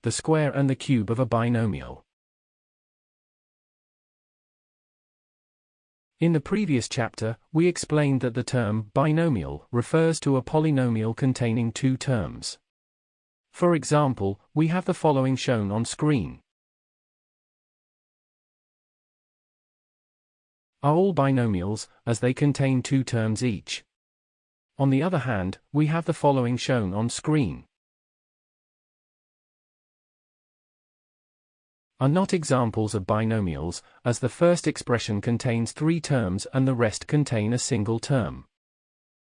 the square and the cube of a binomial. In the previous chapter, we explained that the term binomial refers to a polynomial containing two terms. For example, we have the following shown on screen. Are all binomials, as they contain two terms each. On the other hand, we have the following shown on screen. Are not examples of binomials, as the first expression contains three terms and the rest contain a single term.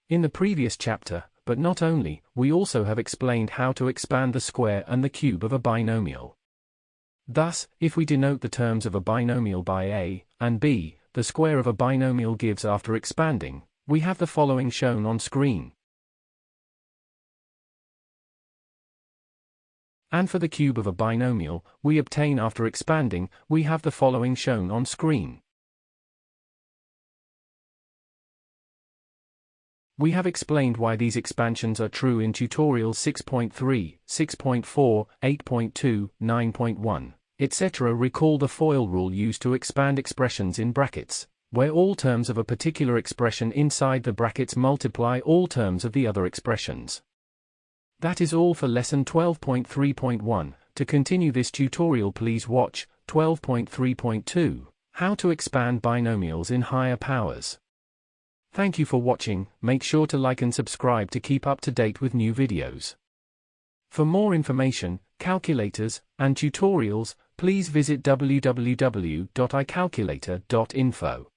In the previous chapter, but not only, we also have explained how to expand the square and the cube of a binomial. Thus, if we denote the terms of a binomial by a and b, the square of a binomial gives after expanding, we have the following shown on screen. And for the cube of a binomial, we obtain after expanding, we have the following shown on screen. We have explained why these expansions are true in tutorials 6.3, 6.4, 8.2, 9.1. etc. Recall the FOIL rule used to expand expressions in brackets, where all terms of a particular expression inside the brackets multiply all terms of the other expressions. That is all for lesson 12.3.1. To continue this tutorial, please watch 12.3.2, How to expand binomials in higher powers. Thank you for watching. Make sure to like and subscribe to keep up to date with new videos. For more information, calculators, and tutorials, please visit www.icalculator.info.